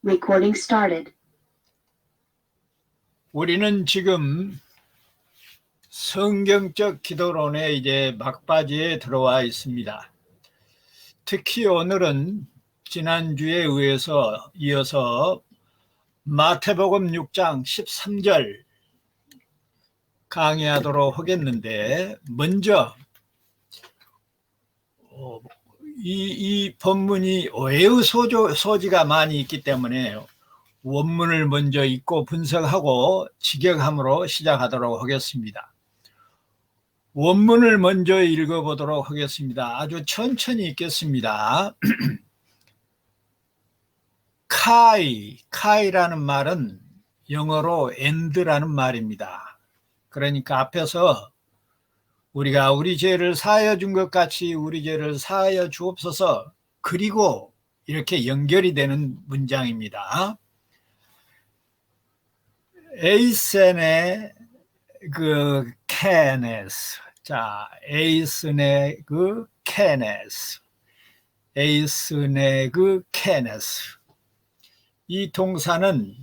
Recording started. 우리는 지금 성경적 기도론에 이제 막바지에 들어와 있습니다. 특히 오늘은 지난주에 이어서 마태복음 6장 13절 강의하도록 하겠는데, 먼저 이 본문이 오해의 소지가 많이 있기 때문에 원문을 먼저 읽고 분석하고 직역함으로 시작하도록 하겠습니다. 원문을 먼저 읽어보도록 하겠습니다. 아주 천천히 읽겠습니다. 카이라는 말은 영어로 end라는 말입니다. 그러니까 앞에서 우리가 우리 죄를 사하여 준 것 같이 우리 죄를 사하여 주옵소서, 그리고 이렇게 연결이 되는 문장입니다. 에이센의 그 케네스, 자, 에이슨의 그 케네스, 에이슨의 그 케네스, 이 동사는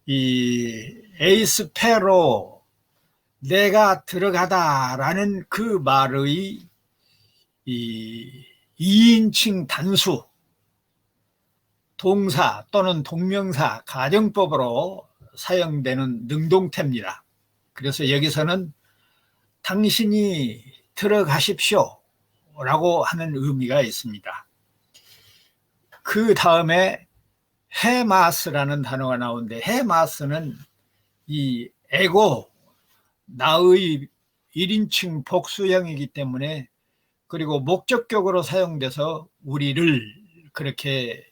이 에이스페로, 내가 들어가다라는 그 말의 이 2인칭 단수, 동사 또는 동명사, 가정법으로 사용되는 능동태입니다. 그래서 여기서는 당신이 들어가십시오 라고 하는 의미가 있습니다. 그 다음에 헤마스라는 단어가 나오는데, 헤마스는 이 에고, 나의 1인칭 복수형이기 때문에, 그리고 목적격으로 사용돼서 우리를 그렇게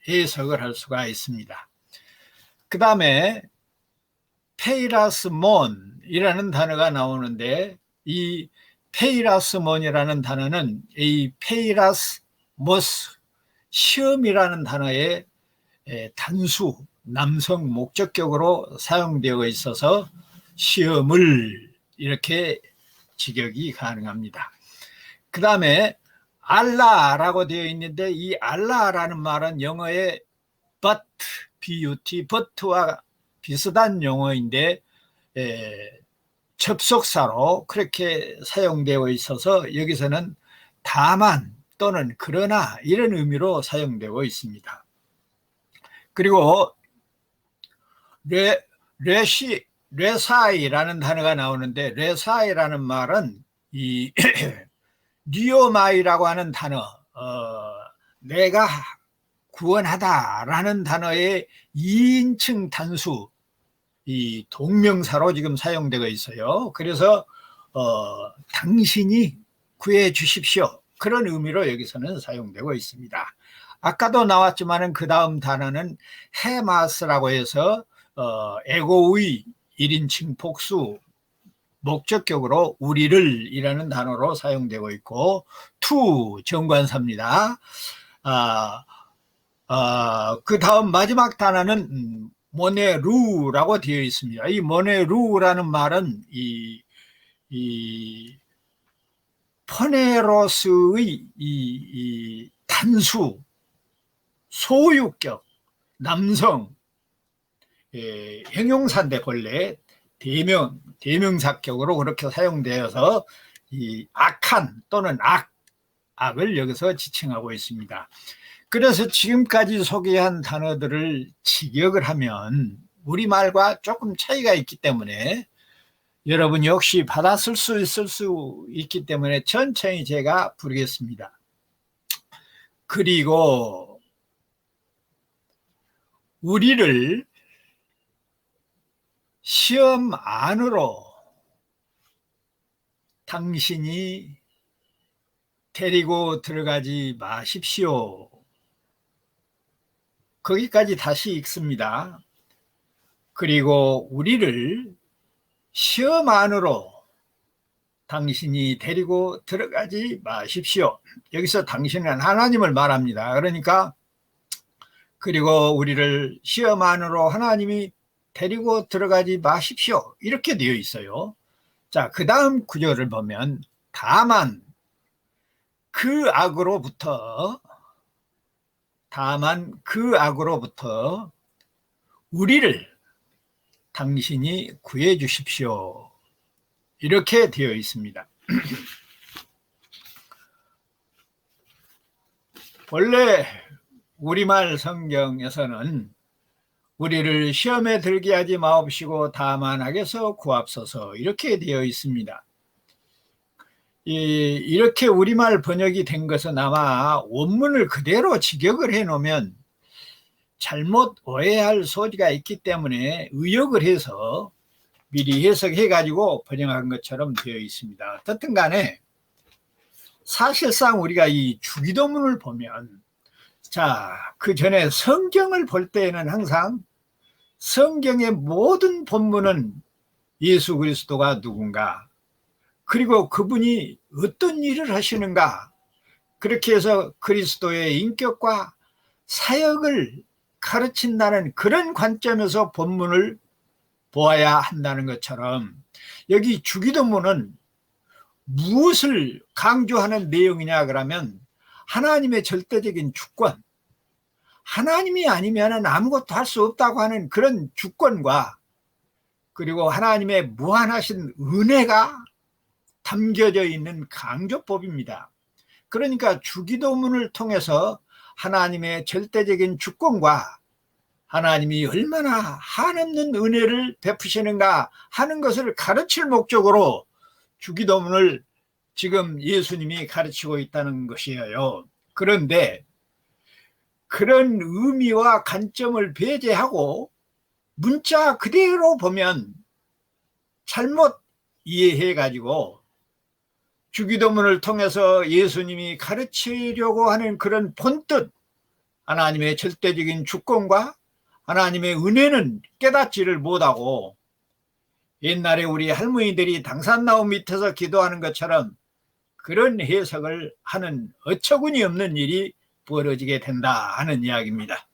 해석을 할 수가 있습니다. 그 다음에 페이라스몬이라는 단어가 나오는데, 이 페이라스몬이라는 단어는 이 페이라스모스, 시험이라는 단어의 단수, 남성 목적격으로 사용되어 있어서 시험을 이렇게 직역이 가능합니다. 그 다음에 알라라고 되어 있는데, 이 알라라는 말은 영어의 but와 비슷한 용어인데 접속사로 그렇게 사용되어 있어서 여기서는 다만 또는 그러나 이런 의미로 사용되고 있습니다. 그리고 레사이라는 단어가 나오는데, 레사이라는 말은 이 리오마이라고 하는 단어, 내가 구원하다라는 단어의 2인칭 단수, 이 동명사로 지금 사용되고 있어요. 그래서 당신이 구해 주십시오, 그런 의미로 여기서는 사용되고 있습니다. 아까도 나왔지만은 그 다음 단어는 헤마스라고 해서 에고의 1인칭 복수, 목적격으로 우리를 이라는 단어로 사용되고 있고, 투 정관사입니다. 그 다음 마지막 단어는 모네루라고 되어 있습니다. 이 모네루라는 말은 이 포네로스의 이 단수, 소유격, 남성, 형용사인데 본래 대명사격으로 그렇게 사용되어서 이 악한 또는 악을 여기서 지칭하고 있습니다. 그래서 지금까지 소개한 단어들을 직역을 하면 우리말과 조금 차이가 있기 때문에 여러분 역시 받아쓸 수 있을 수 있기 때문에 천천히 제가 부르겠습니다. 그리고 우리를 시험 안으로 당신이 데리고 들어가지 마십시오. 거기까지 다시 읽습니다. 그리고 우리를 시험 안으로 당신이 데리고 들어가지 마십시오. 여기서 당신은 하나님을 말합니다. 그러니까 그리고 우리를 시험 안으로 하나님이 데리고 들어가지 마십시오, 이렇게 되어 있어요. 자, 그 다음 구절을 보면 다만 그 악으로부터 다만 그 악으로부터 우리를 당신이 구해 주십시오. 이렇게 되어 있습니다. 원래 우리말 성경에서는 우리를 시험에 들게 하지 마옵시고 다만 악에서 구하옵소서 이렇게 되어 있습니다. 이렇게 우리말 번역이 된 것은 아마 원문을 그대로 직역을 해놓으면 잘못 오해할 소지가 있기 때문에 의역을 해서 미리 해석해 가지고 번역한 것처럼 되어 있습니다. 어떻든 간에 사실상 우리가 이 주기도문을 보면, 그 전에 성경을 볼 때에는 항상 성경의 모든 본문은 예수 그리스도가 누군가, 그리고 그분이 어떤 일을 하시는가, 그렇게 해서 그리스도의 인격과 사역을 가르친다는 그런 관점에서 본문을 보아야 한다는 것처럼, 여기 주기도문은 무엇을 강조하는 내용이냐 그러면 하나님의 절대적인 주권, 하나님이 아니면 아무것도 할 수 없다고 하는 그런 주권과, 그리고 하나님의 무한하신 은혜가 담겨져 있는 강조법입니다. 그러니까 주기도문을 통해서 하나님의 절대적인 주권과 하나님이 얼마나 한없는 은혜를 베푸시는가 하는 것을 가르칠 목적으로 주기도문을 지금 예수님이 가르치고 있다는 것이에요. 그런데 그런 의미와 관점을 배제하고 문자 그대로 보면 잘못 이해해 가지고 주기도문을 통해서 예수님이 가르치려고 하는 그런 본뜻, 하나님의 절대적인 주권과 하나님의 은혜는 깨닫지를 못하고 옛날에 우리 할머니들이 당산나무 밑에서 기도하는 것처럼 그런 해석을 하는 어처구니 없는 일이 벌어지게 된다 하는 이야기입니다.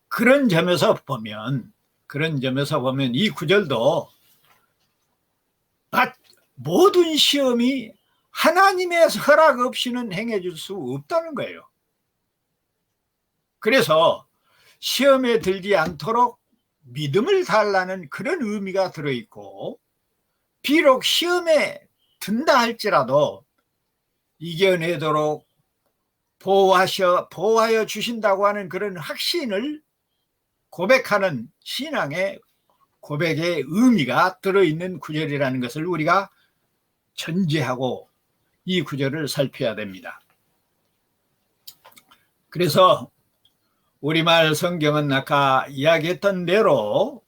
그런 점에서 보면 이 구절도 모든 시험이 하나님의 허락 없이는 행해줄 수 없다는 거예요. 그래서 시험에 들지 않도록 믿음을 달라는 그런 의미가 들어있고, 비록 시험에 든다 할지라도 이겨내도록 보호하여 주신다고 하는 그런 확신을 고백하는 신앙의 고백의 의미가 들어있는 구절이라는 것을 우리가 전제하고 이 구절을 살펴야 됩니다. 그래서 우리말 성경은 아까 이야기했던 대로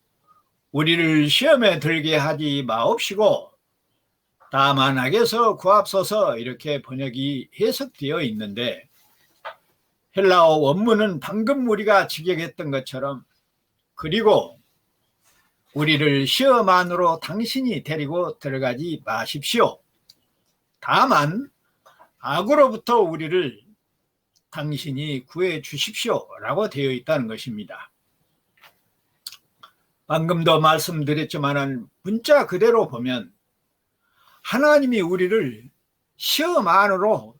우리를 시험에 들게 하지 마옵시고 다만 악에서 구하옵소서 이렇게 번역이 해석되어 있는데, 헬라어 원문은 방금 우리가 직역했던 것처럼 그리고 우리를 시험 안으로 당신이 데리고 들어가지 마십시오. 다만 악으로부터 우리를 당신이 구해 주십시오 라고 되어 있다는 것입니다. 방금도 말씀드렸지만 문자 그대로 보면 하나님이 우리를 시험 안으로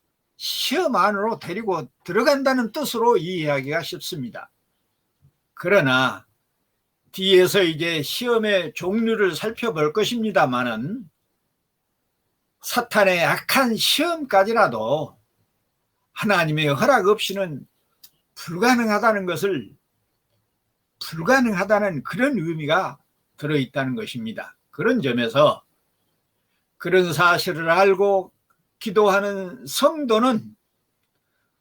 데리고 들어간다는 뜻으로 이해하기가 쉽습니다. 그러나 뒤에서 이제 시험의 종류를 살펴볼 것입니다만은 사탄의 악한 시험까지라도 하나님의 허락 없이는 불가능하다는 그런 의미가 들어있다는 것입니다. 그런 점에서 그런 사실을 알고 기도하는 성도는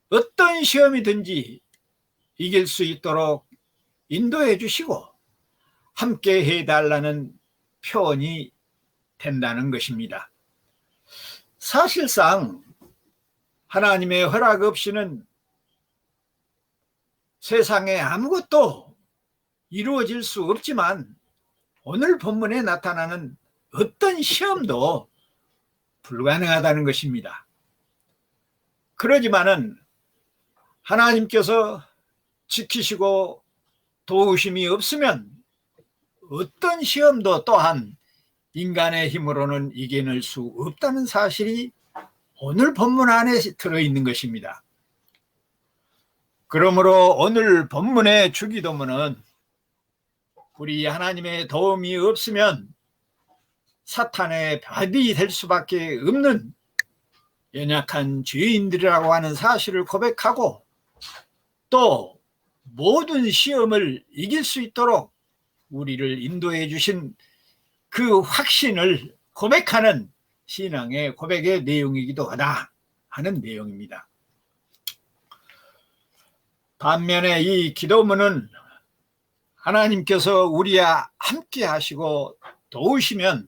어떤 시험이든지 이길 수 있도록 인도해 주시고 함께 해달라는 표현이 된다는 것입니다. 사실상 하나님의 허락 없이는 세상에 아무것도 이루어질 수 없지만 오늘 본문에 나타나는 어떤 시험도 불가능하다는 것입니다. 그러지만은 하나님께서 지키시고 도우심이 없으면 어떤 시험도 또한 인간의 힘으로는 이겨낼 수 없다는 사실이 오늘 본문 안에 들어있는 것입니다. 그러므로 오늘 본문의 주기도문은 우리 하나님의 도움이 없으면 사탄의 벼이 될 수밖에 없는 연약한 죄인들이라고 하는 사실을 고백하고, 또 모든 시험을 이길 수 있도록 우리를 인도해 주신 그 확신을 고백하는 신앙의 고백의 내용이기도 하다 하는 내용입니다. 반면에 이 기도문은 하나님께서 우리와 함께 하시고 도우시면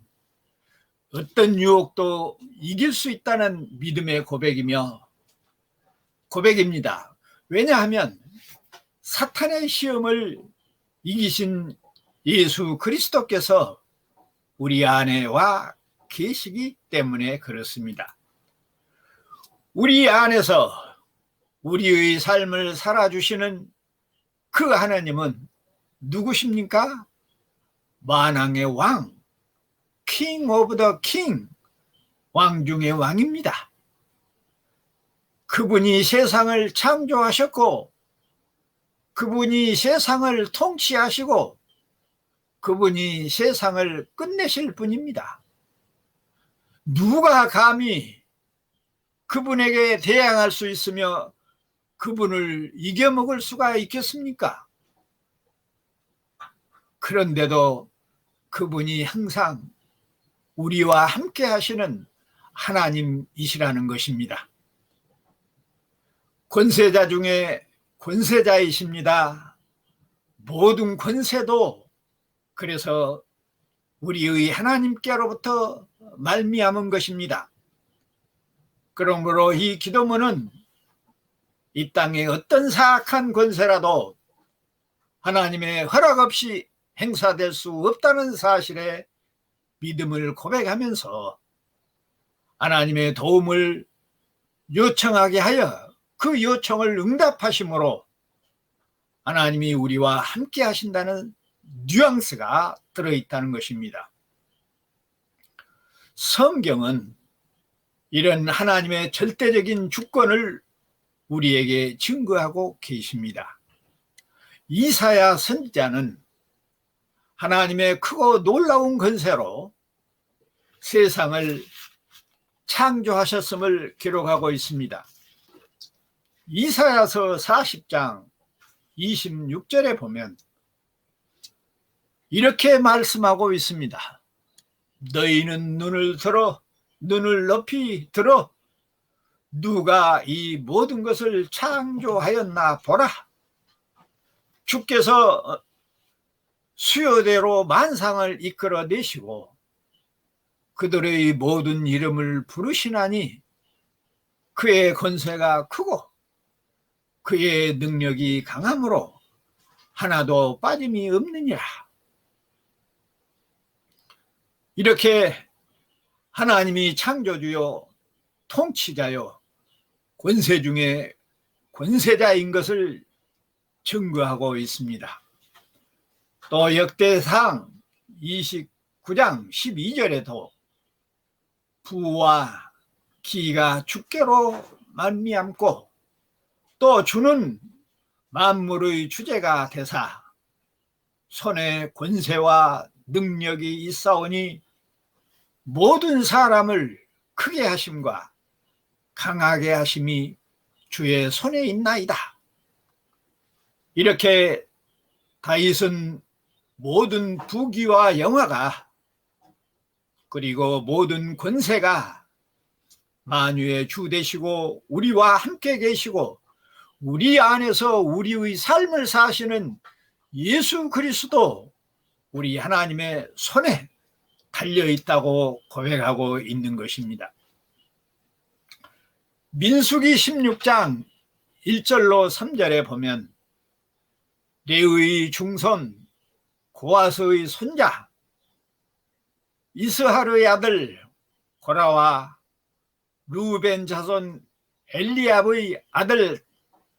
어떤 유혹도 이길 수 있다는 믿음의 고백입니다. 왜냐하면 사탄의 시험을 이기신 예수 그리스도께서 우리 안에 와 계시기 때문에 그렇습니다. 우리 안에서 우리의 삶을 살아주시는 그 하나님은 누구십니까? 만왕의 왕, king of the king, 왕 중의 왕입니다. 그분이 세상을 창조하셨고, 그분이 세상을 통치하시고, 그분이 세상을 끝내실 분입니다. 누가 감히 그분에게 대항할 수 있으며 그분을 이겨먹을 수가 있겠습니까? 그런데도 그분이 항상 우리와 함께 하시는 하나님이시라는 것입니다. 권세자 중에 권세자이십니다. 모든 권세도 그래서 우리의 하나님께로부터 말미암은 것입니다. 그러므로 이 기도문은 이 땅의 어떤 사악한 권세라도 하나님의 허락 없이 행사될 수 없다는 사실에 믿음을 고백하면서 하나님의 도움을 요청하게 하여 그 요청을 응답하심으로 하나님이 우리와 함께 하신다는 뉘앙스가 들어있다는 것입니다. 성경은 이런 하나님의 절대적인 주권을 우리에게 증거하고 계십니다. 이사야 선지자는 하나님의 크고 놀라운 권세로 세상을 창조하셨음을 기록하고 있습니다. 이사야서 40장 26절에 보면 이렇게 말씀하고 있습니다. 너희는 눈을 높이 들어 누가 이 모든 것을 창조하였나 보라. 주께서 수요대로 만상을 이끌어내시고 그들의 모든 이름을 부르시나니 그의 권세가 크고 그의 능력이 강함으로 하나도 빠짐이 없느니라. 이렇게 하나님이 창조주요 통치자요 권세 중에 권세자인 것을 증거하고 있습니다. 또 역대상 29장 12절에도 부와 기가 주께로 말미암고 또 주는 만물의 주제가 되사 손에 권세와 능력이 있사오니 모든 사람을 크게 하심과 강하게 하심이 주의 손에 있나이다. 이렇게 다윗은 모든 부귀와 영화가 그리고 모든 권세가 만유의 주 되시고 우리와 함께 계시고 우리 안에서 우리의 삶을 사시는 예수 그리스도 우리 하나님의 손에 달려있다고 고백하고 있는 것입니다. 민수기 16장 1절로 3절에 보면 레위의 중손 고아스의 손자 이스하르의 아들 고라와 루벤 자손 엘리압의 아들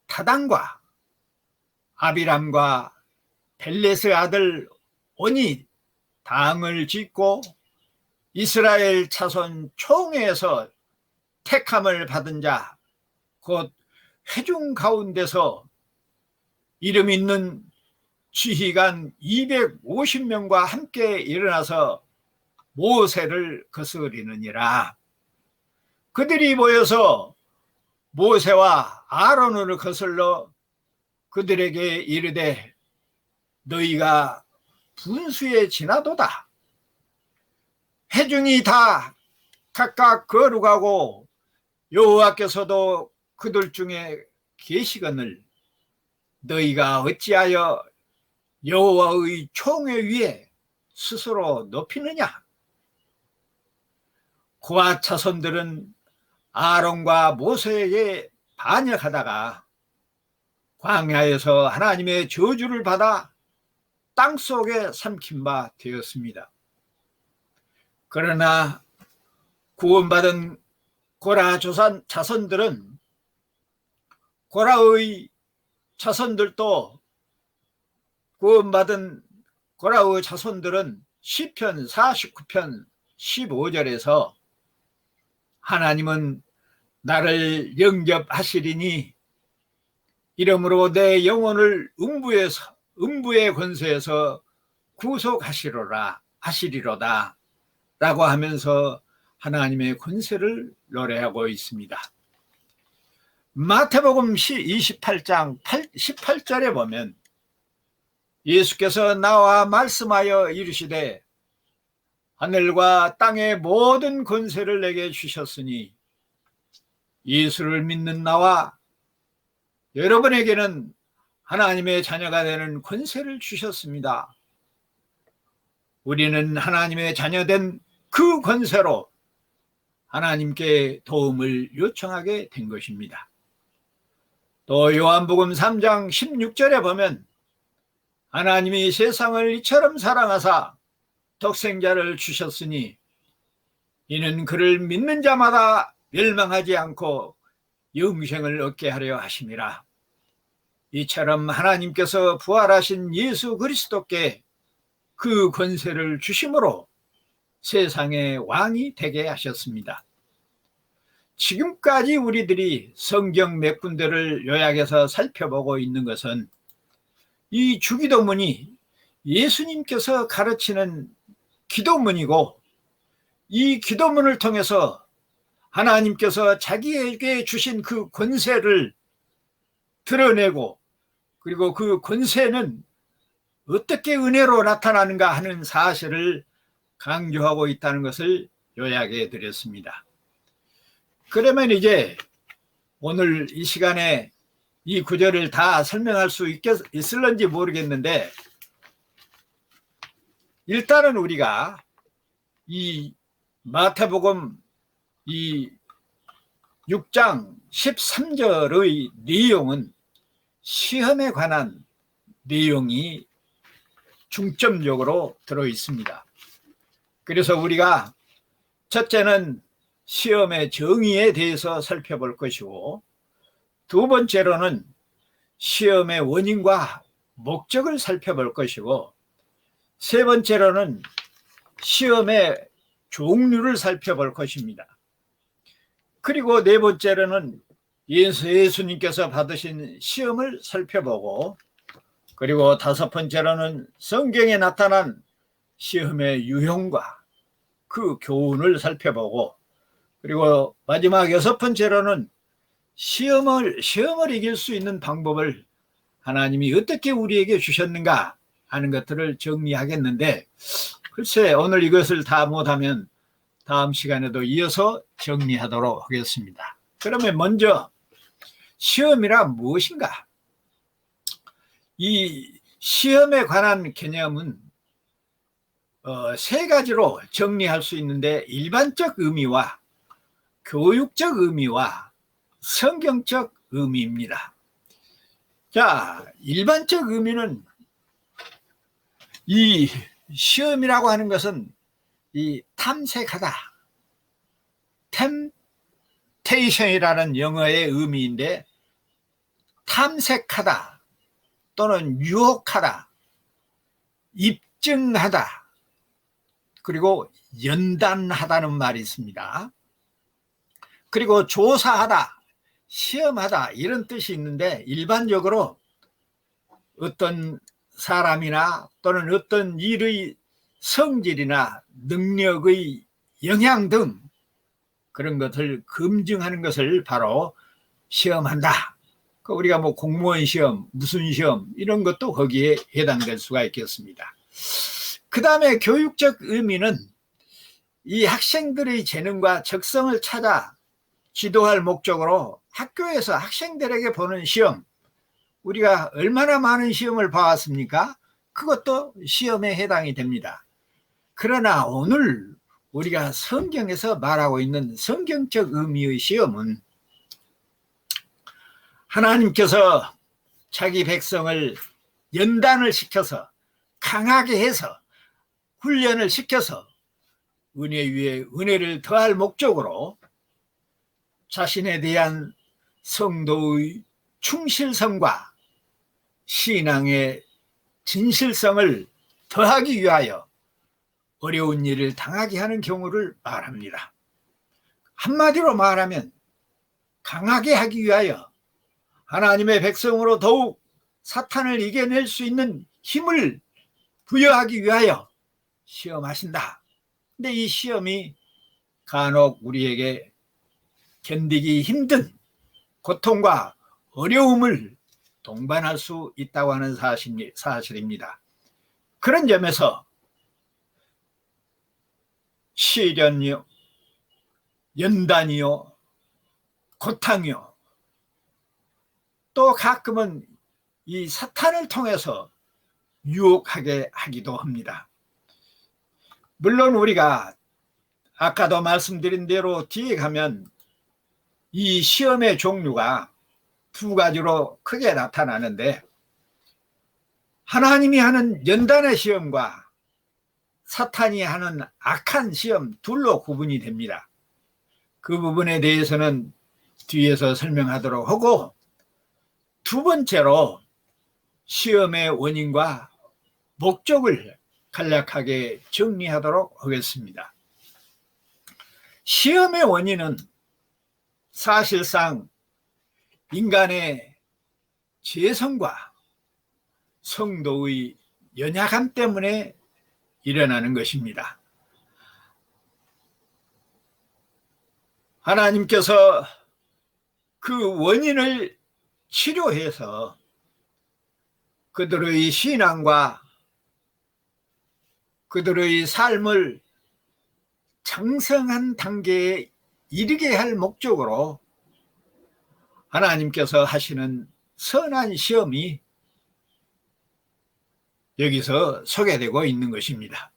타단과 아비람과 벨렛의 아들 온이 당을 짓고 이스라엘 자손 총회에서 택함을 받은 자 곧 회중 가운데서 이름 있는 지휘관 250명과 함께 일어나서 모세를 거스리느니라. 그들이 모여서 모세와 아론을 거슬러 그들에게 이르되 너희가 분수에 지나도다. 회중이 다 각각 거룩하고 여호와께서도 그들 중에 계시거늘 너희가 어찌하여 여호와의 총회 위에 스스로 높이느냐. 그와 자손들은 아론과 모세에게 반역하다가 광야에서 하나님의 저주를 받아 땅속에 삼킨 바 되었습니다. 그러나 구원받은 고라 자손들은 고라의 자손들도 구원받은 고라의 자손들은 시편 49편 15절에서 하나님은 나를 영접하시리니 이러므로 내 영혼을 음부의 권세에서 구속하시리로다 라고 하면서 하나님의 권세를 노래하고 있습니다. 마태복음 28장 18절에 보면 예수께서 나와 말씀하여 이르시되 하늘과 땅의 모든 권세를 내게 주셨으니 예수를 믿는 나와 여러분에게는 하나님의 자녀가 되는 권세를 주셨습니다. 우리는 하나님의 자녀된 그 권세로 하나님께 도움을 요청하게 된 것입니다. 또 요한복음 3장 16절에 보면 하나님이 세상을 이처럼 사랑하사 독생자를 주셨으니 이는 그를 믿는 자마다 멸망하지 않고 영생을 얻게 하려 하심이라. 이처럼 하나님께서 부활하신 예수 그리스도께 그 권세를 주심으로 세상의 왕이 되게 하셨습니다. 지금까지 우리들이 성경 몇 군데를 요약해서 살펴보고 있는 것은 이 주기도문이 예수님께서 가르치는 기도문이고 이 기도문을 통해서 하나님께서 자기에게 주신 그 권세를 드러내고 그리고 그 권세는 어떻게 은혜로 나타나는가 하는 사실을 강조하고 있다는 것을 요약해 드렸습니다. 그러면 오늘 이 시간에 이 구절을 다 설명할 수 있을런지 모르겠는데 일단은 우리가 이 마태복음 이 6장 13절의 내용은 시험에 관한 내용이 중점적으로 들어 있습니다. 그래서 우리가 첫째는 시험의 정의에 대해서 살펴볼 것이고 두 번째로는 시험의 원인과 목적을 살펴볼 것이고 세 번째로는 시험의 종류를 살펴볼 것입니다. 그리고 네 번째로는 예수님께서 받으신 시험을 살펴보고 그리고 다섯 번째로는 성경에 나타난 시험의 유형과 그 교훈을 살펴보고 그리고 마지막 여섯 번째로는 시험을 이길 수 있는 방법을 하나님이 어떻게 우리에게 주셨는가 하는 것들을 정리하겠는데 글쎄 오늘 이것을 다 못하면 다음 시간에도 이어서 정리하도록 하겠습니다. 그러면 먼저 시험이란 무엇인가? 이 시험에 관한 개념은 세 가지로 정리할 수 있는데 일반적 의미와 교육적 의미와 성경적 의미입니다. 자, 일반적 의미는 이 시험이라고 하는 것은 이 탐색하다, 템테이션이라는 영어의 의미인데 탐색하다 또는 유혹하다, 입증하다, 그리고 연단하다는 말이 있습니다. 그리고 조사하다, 시험하다 이런 뜻이 있는데 일반적으로 어떤 사람이나 또는 어떤 일의 성질이나 능력의 영향 등 그런 것을 검증하는 것을 바로 시험한다. 우리가 뭐 공무원 시험, 무슨 시험 이런 것도 거기에 해당될 수가 있겠습니다. 그 다음에 교육적 의미는 이 학생들의 재능과 적성을 찾아 지도할 목적으로 학교에서 학생들에게 보는 시험, 우리가 얼마나 많은 시험을 봐왔습니까? 그것도 시험에 해당이 됩니다. 그러나 오늘 우리가 성경에서 말하고 있는 성경적 의미의 시험은 하나님께서 자기 백성을 연단을 시켜서 강하게 해서 훈련을 시켜서 은혜 위에 은혜를 더할 목적으로 자신에 대한 성도의 충실성과 신앙의 진실성을 더하기 위하여 어려운 일을 당하게 하는 경우를 말합니다. 한마디로 말하면 강하게 하기 위하여 하나님의 백성으로 더욱 사탄을 이겨낼 수 있는 힘을 부여하기 위하여 시험하신다. 근데 이 시험이 간혹 우리에게 견디기 힘든 고통과 어려움을 동반할 수 있다고 하는 사실입니다. 그런 점에서 시련이요, 연단이요, 고통이요, 또 가끔은 이 사탄을 통해서 유혹하게 하기도 합니다. 물론 우리가 아까도 말씀드린 대로 뒤에 가면 이 시험의 종류가 두 가지로 크게 나타나는데, 하나님이 하는 연단의 시험과 사탄이 하는 악한 시험 둘로 구분이 됩니다. 그 부분에 대해서는 뒤에서 설명하도록 하고, 두 번째로 시험의 원인과 목적을 간략하게 정리하도록 하겠습니다. 시험의 원인은 사실상 인간의 죄성과 성도의 연약함 때문에 일어나는 것입니다. 하나님께서 그 원인을 치료해서 그들의 신앙과 그들의 삶을 장성한 단계에 이르게 할 목적으로 하나님께서 하시는 선한 시험이 여기서 소개되고 있는 것입니다.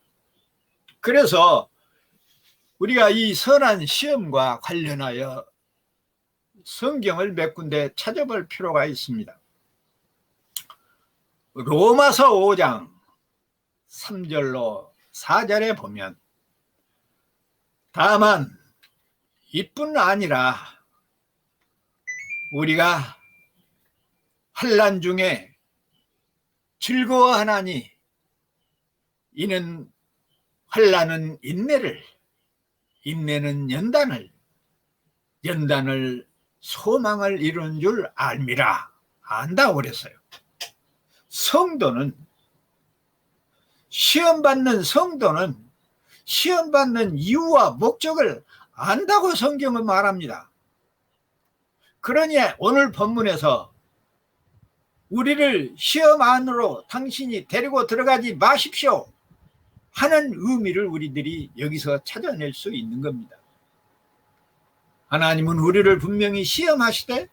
그래서 우리가 이 선한 시험과 관련하여 성경을 몇 군데 찾아볼 필요가 있습니다. 로마서 5장 3절로 4절에 보면, 다만 이뿐 아니라 우리가 환난 중에 즐거워하나니 이는 환난은 인내를, 인내는 연단을, 연단을 소망을 이루는 줄 알미라. 안다고 그랬어요. 성도는, 시험받는 성도는 시험받는 이유와 목적을 안다고 성경은 말합니다. 그러니 오늘 본문에서 우리를 시험 안으로 당신이 데리고 들어가지 마십시오 하는 의미를 우리들이 여기서 찾아낼 수 있는 겁니다. 하나님은 우리를 분명히 시험하시되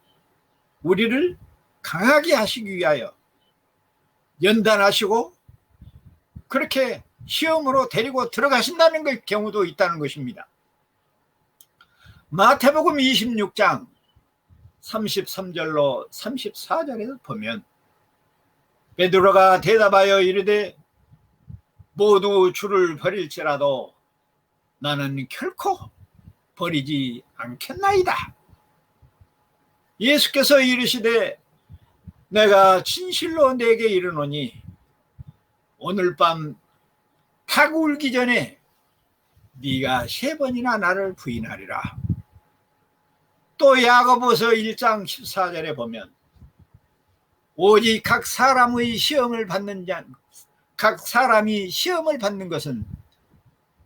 우리를 강하게 하시기 위하여 연단하시고 그렇게 시험으로 데리고 들어가신다는 경우도 있다는 것입니다. 마태복음 26장 33절로 34절에 보면, 베드로가 대답하여 이르되 모두 주를 버릴지라도 나는 결코 버리지 않겠나이다. 예수께서 이르시되 내가 진실로 내게 이르노니 오늘 밤 닭 울기 전에 네가 3번이나 나를 부인하리라. 또 야고보서 1장 14절에 보면 오직 각 사람이 시험을 받는 것은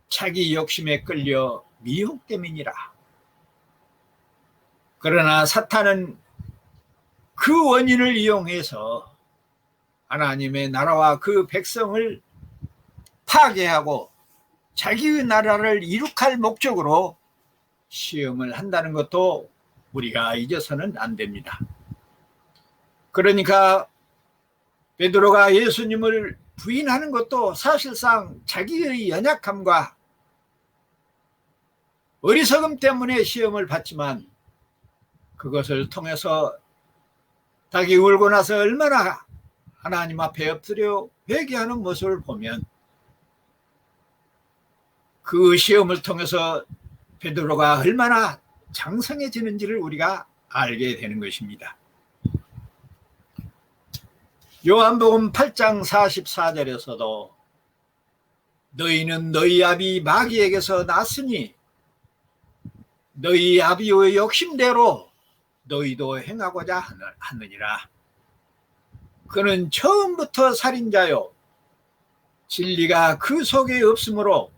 자기 욕심에 끌려 미혹 때문이라. 그러나 사탄은 그 원인을 이용해서 하나님의 나라와 그 백성을 파괴하고 자기의 나라를 이룩할 목적으로 시험을 한다는 것도 우리가 잊어서는 안 됩니다. 그러니까 베드로가 예수님을 부인하는 것도 사실상 자기의 연약함과 어리석음 때문에 시험을 받지만, 그것을 통해서 자기 울고 나서 얼마나 하나님 앞에 엎드려 회개하는 모습을 보면 그 시험을 통해서 베드로가 얼마나 장성해지는지를 우리가 알게 되는 것입니다. 요한복음 8장 44절에서도 너희는 너희 아비 마귀에게서 났으니 너희 아비의 욕심대로 너희도 행하고자 하느니라. 그는 처음부터 살인자요 진리가 그 속에 없으므로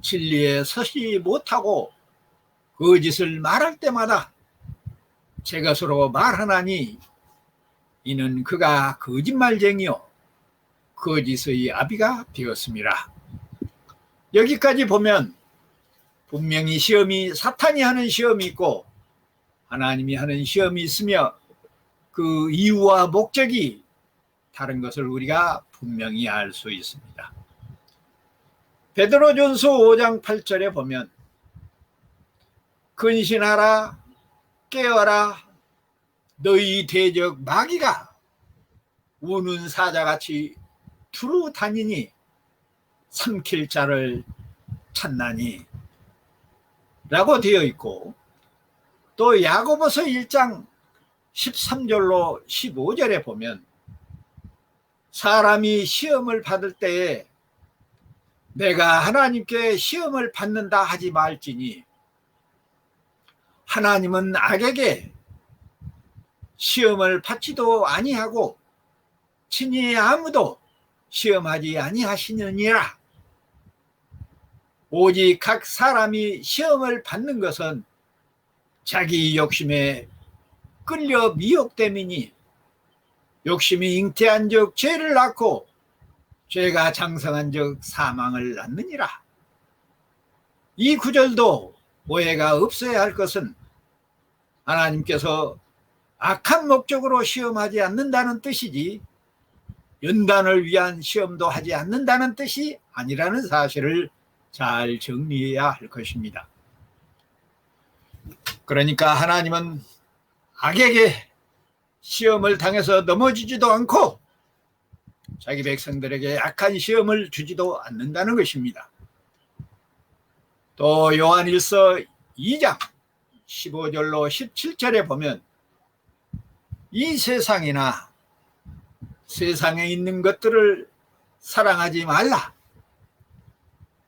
진리에 서지 못하고 거짓을 말할 때마다 제 것으로 말하나니 이는 그가 거짓말쟁이요 거짓의 아비가 되었습니다. 여기까지 보면 분명히 시험이 사탄이 하는 시험이 있고 하나님이 하는 시험이 있으며 그 이유와 목적이 다른 것을 우리가 분명히 알 수 있습니다. 베드로전서 5장 8절에 보면 근신하라 깨어라 너희 대적 마귀가 우는 사자같이 두루 다니니 삼킬 자를 찾나니 라고 되어 있고, 또 야고보서 1장 13절로 15절에 보면 사람이 시험을 받을 때에 내가 하나님께 시험을 받는다 하지 말지니 하나님은 악에게 시험을 받지도 아니하고 친히 아무도 시험하지 아니하시느니라. 오직 각 사람이 시험을 받는 것은 자기 욕심에 끌려 미혹됨이니 욕심이 잉태한 적 죄를 낳고 죄가 장성한 적 사망을 낳느니라. 이 구절도 오해가 없어야 할 것은 하나님께서 악한 목적으로 시험하지 않는다는 뜻이지 연단을 위한 시험도 하지 않는다는 뜻이 아니라는 사실을 잘 정리해야 할 것입니다. 그러니까 하나님은 악에게 시험을 당해서 넘어지지도 않고 자기 백성들에게 악한 시험을 주지도 않는다는 것입니다. 또 요한일서 2장 15절로 17절에 보면 이 세상이나 세상에 있는 것들을 사랑하지 말라.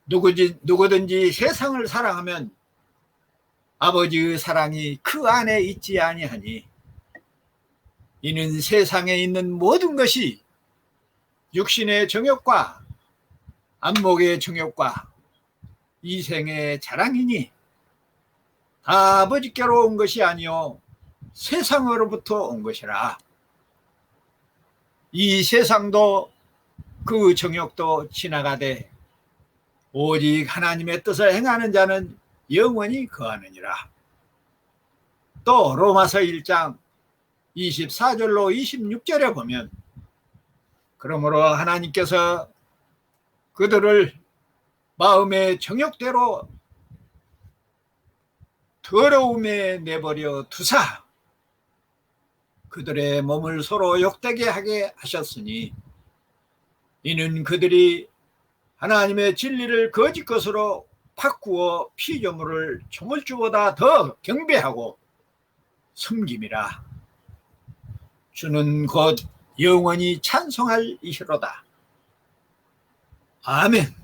누구든지 세상을 사랑하면 아버지의 사랑이 그 안에 있지 아니하니 이는 세상에 있는 모든 것이 육신의 정욕과 안목의 정욕과 이생의 자랑이니 다 아버지께로 온 것이 아니요 세상으로부터 온 것이라. 이 세상도 그 정욕도 지나가되 오직 하나님의 뜻을 행하는 자는 영원히 거하느니라. 또 로마서 1장 24절로 26절에 보면 그러므로 하나님께서 그들을 마음의 정욕대로 더러움에 내버려 두사 그들의 몸을 서로 욕되게 하게 하셨으니 이는 그들이 하나님의 진리를 거짓 것으로 바꾸어 피조물을 조물주보다 더 경배하고 섬김이라. 주는 곧 영원히 찬송할 이시로다. 아멘.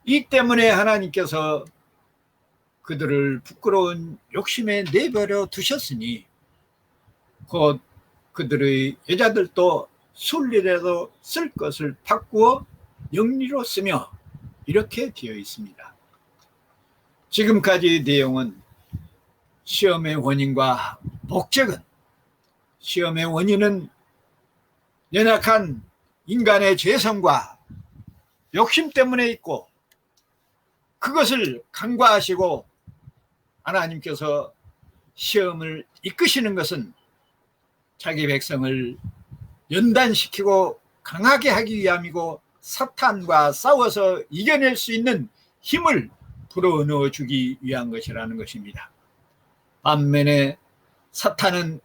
이 때문에 하나님께서 그들을 부끄러운 욕심에 내버려 두셨으니 곧 그들의 여자들도 순리라도 쓸 것을 바꾸어 영리로 쓰며 이렇게 되어 있습니다. 지금까지의 내용은 시험의 원인과 목적은, 시험의 원인은 연약한 인간의 죄성과 욕심 때문에 있고, 그것을 간과하시고 하나님께서 시험을 이끄시는 것은 자기 백성을 연단시키고 강하게 하기 위함이고, 사탄과 싸워서 이겨낼 수 있는 힘을 불어넣어 주기 위한 것이라는 것입니다. 반면에 사탄은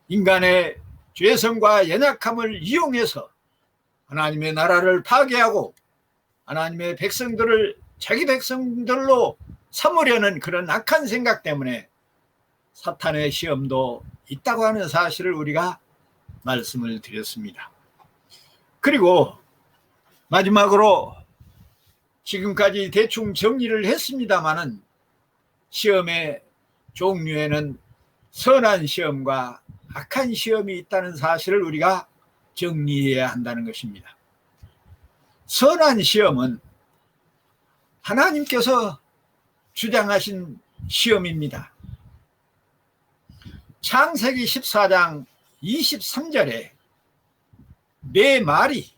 인간의 죄성과 연약함을 이용해서 하나님의 나라를 파괴하고 하나님의 백성들을 자기 백성들로 삼으려는 그런 악한 생각 때문에 사탄의 시험도 있다고 하는 사실을 우리가 말씀을 드렸습니다. 그리고 마지막으로 지금까지 대충 정리를 했습니다마는 시험의 종류에는 선한 시험과 악한 시험이 있다는 사실을 우리가 정리해야 한다는 것입니다. 선한 시험은 하나님께서 주장하신 시험입니다. 창세기 14장 23절에 내 말이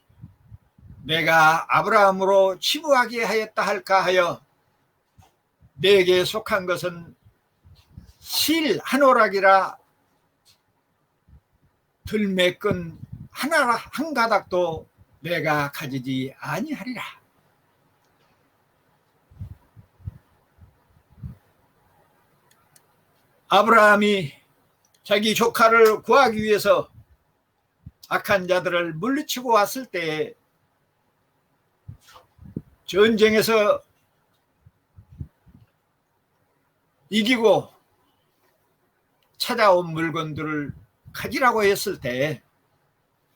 내가 아브라함으로 치부하게 하였다 할까 하여 내게 속한 것은 실 한 오락이라 들매끈 한 가닥도 내가 가지지 아니하리라. 아브라함이 자기 조카를 구하기 위해서 악한 자들을 물리치고 왔을 때에 전쟁에서 이기고 찾아온 물건들을 가지라고 했을 때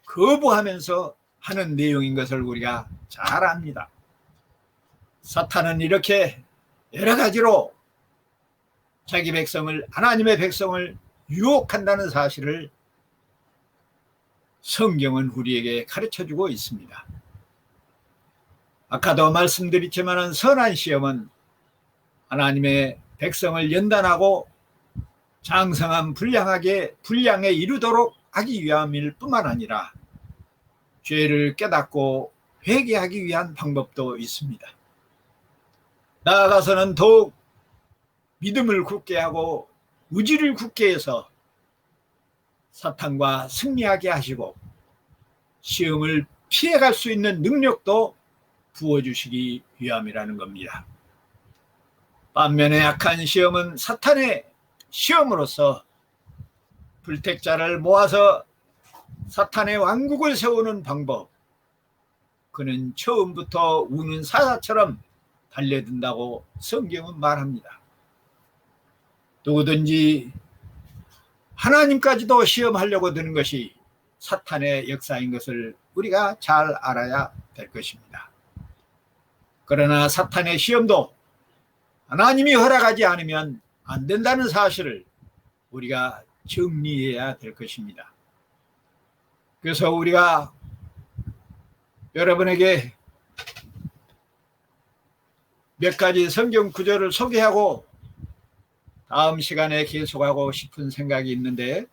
거부하면서 하는 내용인 것을 우리가 잘 압니다. 사탄은 이렇게 여러 가지로 자기 백성을, 하나님의 백성을 유혹한다는 사실을 성경은 우리에게 가르쳐주고 있습니다. 아까도 말씀드렸지만 선한 시험은 하나님의 백성을 연단하고 장성한 분량에 이르도록 하기 위함일 뿐만 아니라 죄를 깨닫고 회개하기 위한 방법도 있습니다. 나아가서는 더욱 믿음을 굳게 하고 의지를 굳게 해서 사탄과 승리하게 하시고 시험을 피해갈 수 있는 능력도 부어주시기 위함이라는 겁니다. 반면에 악한 시험은 사탄의 시험으로서 불택자를 모아서 사탄의 왕국을 세우는 방법, 그는 처음부터 우는 사자처럼 달려든다고 성경은 말합니다. 누구든지 하나님까지도 시험하려고 드는 것이 사탄의 역사인 것을 우리가 잘 알아야 될 것입니다. 그러나 사탄의 시험도 하나님이 허락하지 않으면 안 된다는 사실을 우리가 정리해야 될 것입니다. 그래서 우리가 여러분에게 몇 가지 성경 구절을 소개하고 다음 시간에 계속하고 싶은 생각이 있는데,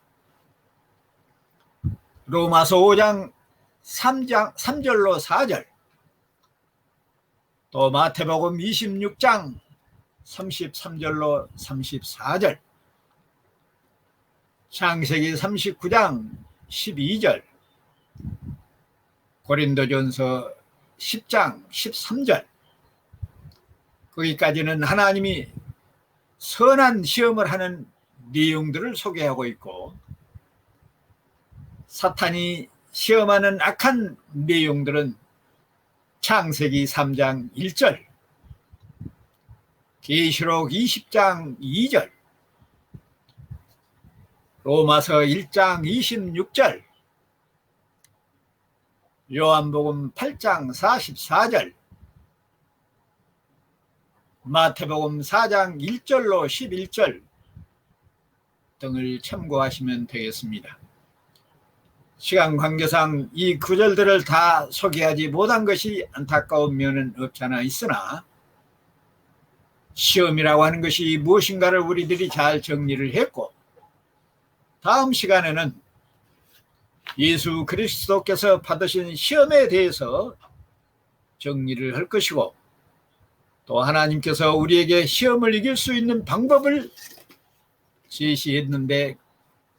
로마서 5장 3절로 4절, 또 마태복음 26장 33절로 34절, 창세기 39장 12절, 고린도전서 10장 13절, 거기까지는 하나님이 선한 시험을 하는 내용들을 소개하고 있고, 사탄이 시험하는 악한 내용들은 창세기 3장 1절, 계시록 20장 2절, 로마서 1장 26절, 요한복음 8장 44절, 마태복음 4장 1절로 11절 등을 참고하시면 되겠습니다. 시간 관계상 이 구절들을 다 소개하지 못한 것이 안타까운 면은 없잖아 있으나 시험이라고 하는 것이 무엇인가를 우리들이 잘 정리를 했고 다음 시간에는 예수 그리스도께서 받으신 시험에 대해서 정리를 할 것이고 또 하나님께서 우리에게 시험을 이길 수 있는 방법을 제시했는데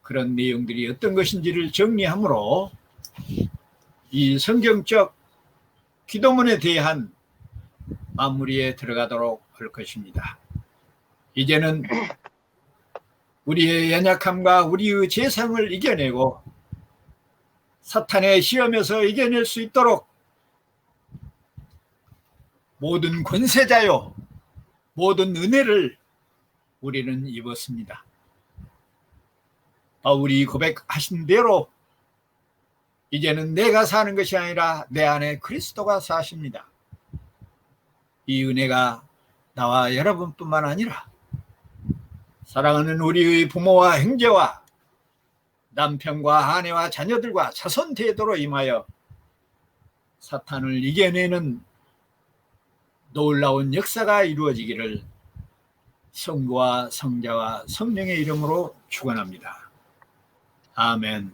그런 내용들이 어떤 것인지를 정리하므로 이 성경적 기도문에 대한 마무리에 들어가도록 할 것입니다. 이제는 우리의 연약함과 우리의 죄성을 이겨내고 사탄의 시험에서 이겨낼 수 있도록 모든 권세자요 모든 은혜를 우리는 입었습니다. 바울이 고백하신 대로 이제는 내가 사는 것이 아니라 내 안에 그리스도가 사십니다. 이 은혜가 나와 여러분뿐만 아니라 사랑하는 우리의 부모와 형제와 남편과 아내와 자녀들과 자손 대도로 임하여 사탄을 이겨내는 놀라운 역사가 이루어지기를 성부와 성자와 성령의 이름으로 축원합니다. 아멘.